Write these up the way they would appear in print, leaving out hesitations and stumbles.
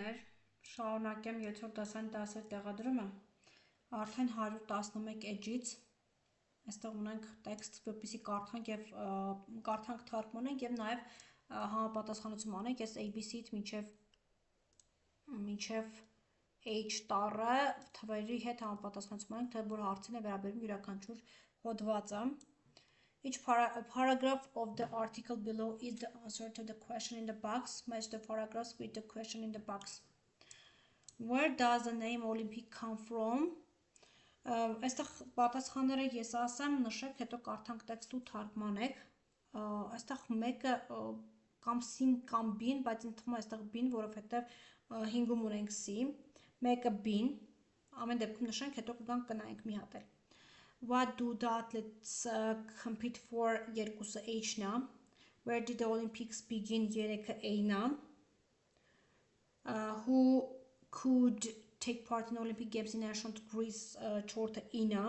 Բարեկամներ, շարունակեմ 7-րդ դասային դասեր տեղադրումը, արդեն 111 էջից, այստեղ ունենք տեքստ, որպեսզի կարդանք թարգմանենք և նաև համապատասխանություն անենք, ես ABC-ից մինչև H տառը թվերի հետ համապատասխանություն անենք, թե որ հարցին է վերաբերում յուրաքանչյուր հոդվածը. Each paragraph of the article below is the answer to the question in the box. Match the paragraphs with the question in the box. Where does the name Olympic come from? Այստեղ պատասխանները ես ասեմ, նշեք, հետո կարդանք տեքստը ու թարգմանեք։ Այստեղ մեկը կամ C-ն կամ B-ն, բայց ինձ թվում է այստեղ B-ն, որովհետև 5-ում ունենք C, մեկը B-ն, ամեն դեպքում նշենք, հետո կգանք կնայենք մի հատ էլ։ What do the athletes compete for? Երկուսը H-ն է. Where did the Olympics begin? Երեքը A-ն է. Who could take part in Olympic Games in ancient Greece? 4-ը I-ն է.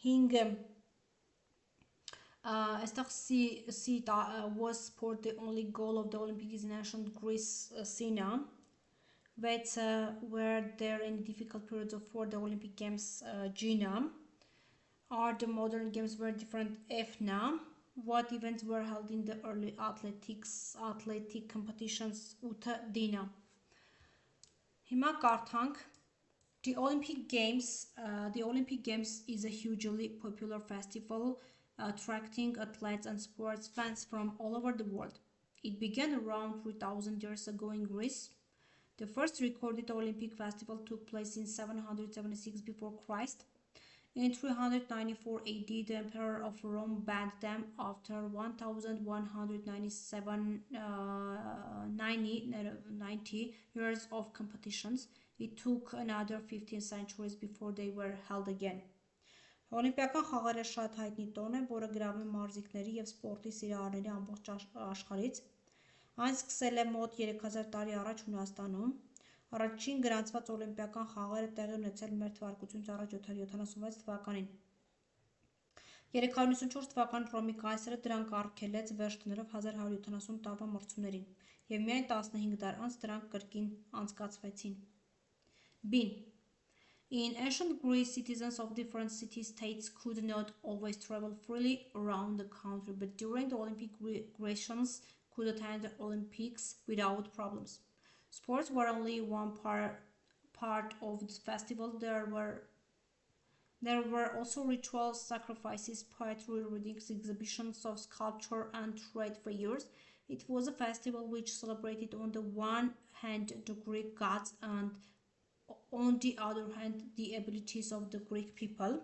5-ը այստեղ C was sport the only goal of the Olympics in ancient Greece? C-ն է. 6-ը were there any difficult periods for the Olympic Games? G-ն է. Are the modern games very different? F-ն է. What events were held in the early athletic competitions? 8-ը D-ն է. Հիմա կարդանք. The Olympic Games is a hugely popular festival attracting athletes and sports fans from all over the world. It began around 3,000 years ago in Greece. The first recorded Olympic festival took place in 776 before Christ. In 394 AD, the Emperor of Rome banned them after 1,190 years of competitions. It took another 15 centuries before they were held again. Օլիմպիական խաղերը շատ հայտնի տոն է, որը գրավում է մարզիկների և սպորտի սիրահարների ամբողջ աշխարհից։ Այն սկսել է մոտ 3000 տարի առաջ Հունաստանում։ Առաջին գրանցված օլիմպիական խաղերը տեղի ունեցել մեր թվարկությունից առաջ 776 թվականին։ 394 թվականին Ռոմի կայսրը դրանք արգելեց վերջ դնելով 1170 տարվա մրցումներին, և միայն 15 դար անց դրանք կրկին անցկացվեցին։ B. In ancient Greece, citizens of different city-states could not always travel freely around the country, but during the Olympic Grecians could attend the Olympics without problems. Sports were only one part of the festival. There were also rituals, sacrifices, poetry readings, exhibitions of sculpture, and trade fairs. It was a festival which celebrated on the one hand the Greek gods and on the other hand the abilities of the Greek people.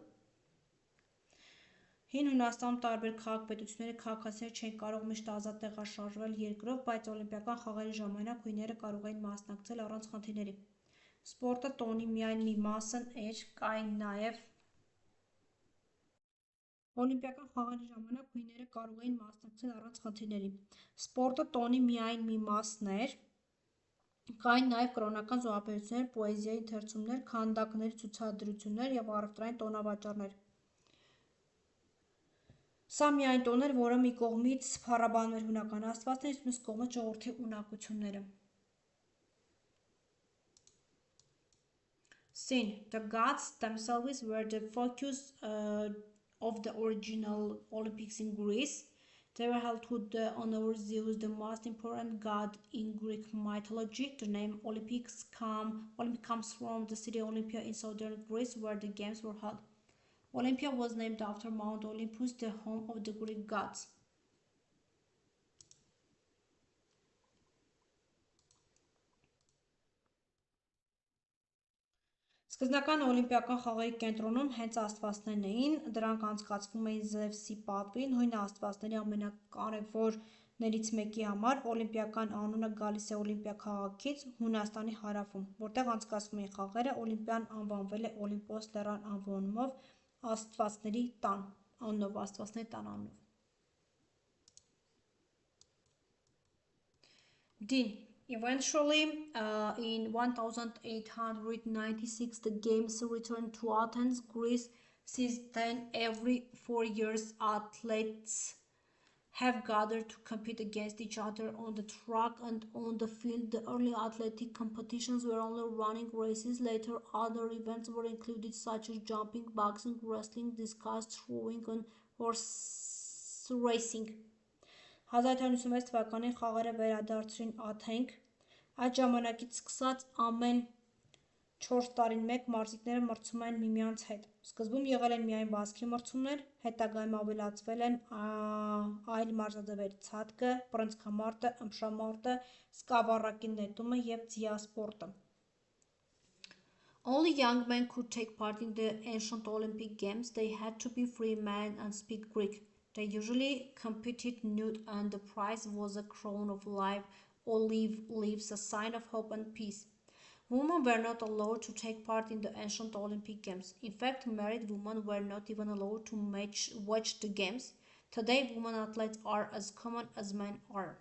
Հին Հունաստանում տարբեր քաղաքպետությունների քաղաքացիները չէին կարող միշտ ազատ տեղաշարժվել երկրով, բայց օլիմպիական խաղերի ժամանակ հույները կարող էին մասնակցել առանց խնդիրների։ Սպորտը տոնի միայն մի մասն էր, կային նաև օլիմպիական խաղերի ժամանակ հույները կարող էին մասնակցել առանց խնդիրների։ Սպորտը տոնի միայն մի մասն էր, կային նաև կրոնական զոհաբերություններ, պոեզիայի ընթերցումներ, քանդակների ցուցադրություններ և առևտրային տոնավաճառներ։ Սա միայն տոն էր, որը մի կողմից փառաբանում էր հունական աստվածներին, իսկ մյուս կողմից ժողովրդի ունակությունները։ Sin. The gods themselves were the focus of the original Olympics in Greece. They were held to honor Zeus, the most important god in Greek mythology. The name Olympic comes from the city Olympia in southern Greece, where the games were held. Olympia was named after Mount Olympus, the home of the Greek gods. Սկզբնական օլիմպիական խաղերի կենտրոնում հենց աստվածներն էին, դրանք անցկացվում էին Զևսի պատվին, հույն աստվածների ամենակարևորներից մեկի համար, օլիմպիական անունը գալիս է Օլիմպիա քաղաքից, Հունաստանի հարավում, որտեղ անցկացվում էին խաղերը, Օլիմպիան անվանվել է Օլիմպոս լեռան անվանումով, աստվածների տան անունով։ D. Eventually, in 1896, the games returned to Athens, Greece. Since then, every 4 years, athletes have gathered to compete against each other on the track and on the field. The early athletic competitions were only running races. Later, other events were included, such as jumping, boxing, wrestling, discus throwing, and horse racing. 1996 թվականին խաղերը վերադարձրին Աթենք։ Այդ ժամանակից սկսած ամեն 4 տարին մեկ մարզիկները մրցում են միմյանց հետ։ Սկզբում եղել են միայն բասկի մրցումներ, հետագայում ավելացվել են այլ մարզաձևերի ցատկը, բռնցքամարտը, ըմբշամարտը, սկավառակի նետումը և ձիասպորտը։ Only young men could take part in the ancient Olympic Games. They had to be free men and speak Greek. They usually competed nude, and the prize was a crown of live olive leaves, a sign of hope and peace. Women were not allowed to take part in the ancient Olympic Games. In fact, married women were not even allowed to watch the games. Today, women athletes are as common as men are.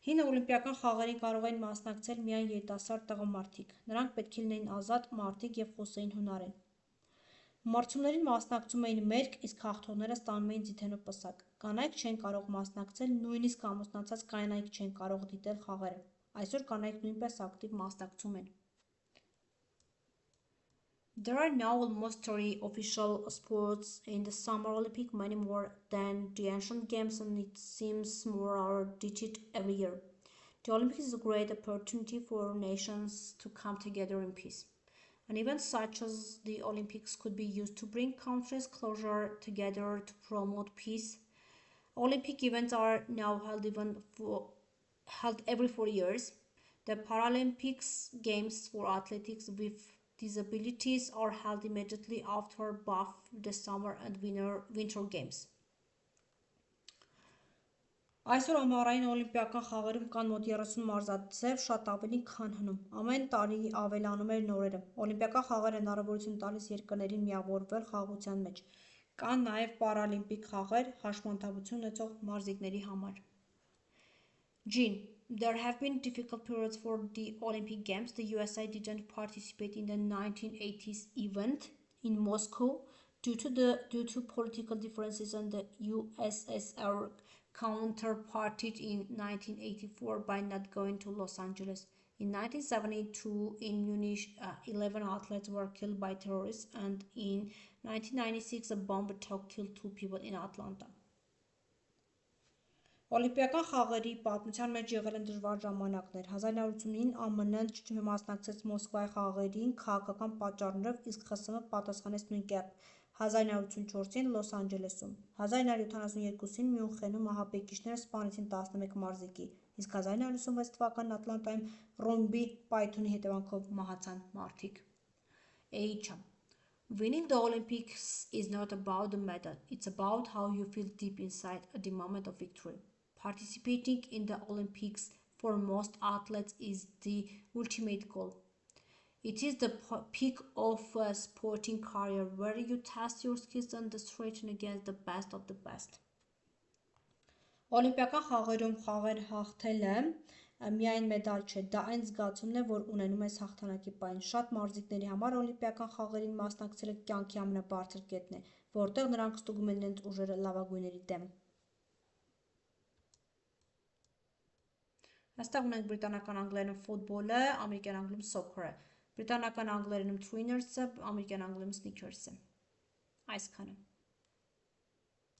Հին օլիմպիական խաղերին կարող էին մասնակցել միայն երիտասարդ տղամարդիկ։ Նրանք պետք է լինեին ազատ մարդիկ և խոսեին հունարեն։ Մրցումներին մասնակցում էին մերկ, իսկ հաղթողները ստանում էին ձիթենու պսակ։ Կանայք չեն կարող մասնակցել, նույնիսկ ամուսնացած կանայք չեն կարող դիտել խաղերը։ Այսօր կանայք նույնպես ակտիվ մասնակցում են։ There are now almost 3 official sports in the Summer Olympic, many more than the ancient games, and it seems more are digit every year. The Olympics is a great opportunity for nations to come together in peace. An event such as the Olympics could be used to bring countries closer together to promote peace. Olympic events are now held every 4 years. The Paralympics Games for athletics with disabilities are held immediately after both the summer and winter games. Այսօր ամառային օլիմպիական խաղերում կան մոտ 30 մարզաձև, շատ ավելի քան հնում։ Ամեն տարի ավելանում է նորերը։ Օլիմպիական խաղերը հնարավորություն տալիս երկրներին միավորվել խաղաղության մեջ։ Կան նաև պարալիմպիկ խաղեր հաշմանդամություն ունեցող մարզիկների համար։ Jean, there have been difficult periods for the Olympic Games. The USA didn't participate in the 1980s event in Moscow due to political differences, and the USSR counterparted in 1984 by not going to Los Angeles. In 1972, in Munich, 11 athletes were killed by terrorists, and in 1996, a bomb attack killed 2 people in Atlanta. Օլիմպիական խաղերի պատմության մեջ եղել են դժվար ժամանակներ։ 1989-ին ԱՄՆ-ն չմասնակցեց Մոսկվայի խաղերին քաղաքական պատճառներով, իսկ ԽՍՀՄ պատասխանեց նույն կերպ 1984-ին Լոս Անջելեսում։ 1972-ին Մյունխենում ահաբեկիչները սպանեցին 11 մարզիկի, իսկ 1996 թվականին Ատլանտայում ռոմբի պայթյունի հետևանքով մահացան մարդիկ։ H. Winning the Olympics is not about the medal, it's about how you feel deep inside at the moment of victory. Participating in the Olympics for most athletes is the ultimate goal. It is the peak of a sporting career where you test your skills and strengthen against the best of the best. Օլիմպիական խաղերում խաղեր հաղթելը միայն մեդալ չէ, դա այն զգացումն է, որ ունենում ես հաղթանակի պահին։ Շատ մարզիկների համար օլիմպիական խաղերին մասնակցելը կյանքի ամենաբարձր կետն է, որտեղ նրանք ստուգում են իրենց ուժերը լավագույնների դեմ։ Այստեղ ունենք բրիտանական անգլերենում ֆուտբոլը, ամերիկյան անգլերենում սոքերը, բրիտանական անգլերենում թրուիներսը, ամերիկյան անգլերենում սնիքերսը։ Այսքանը։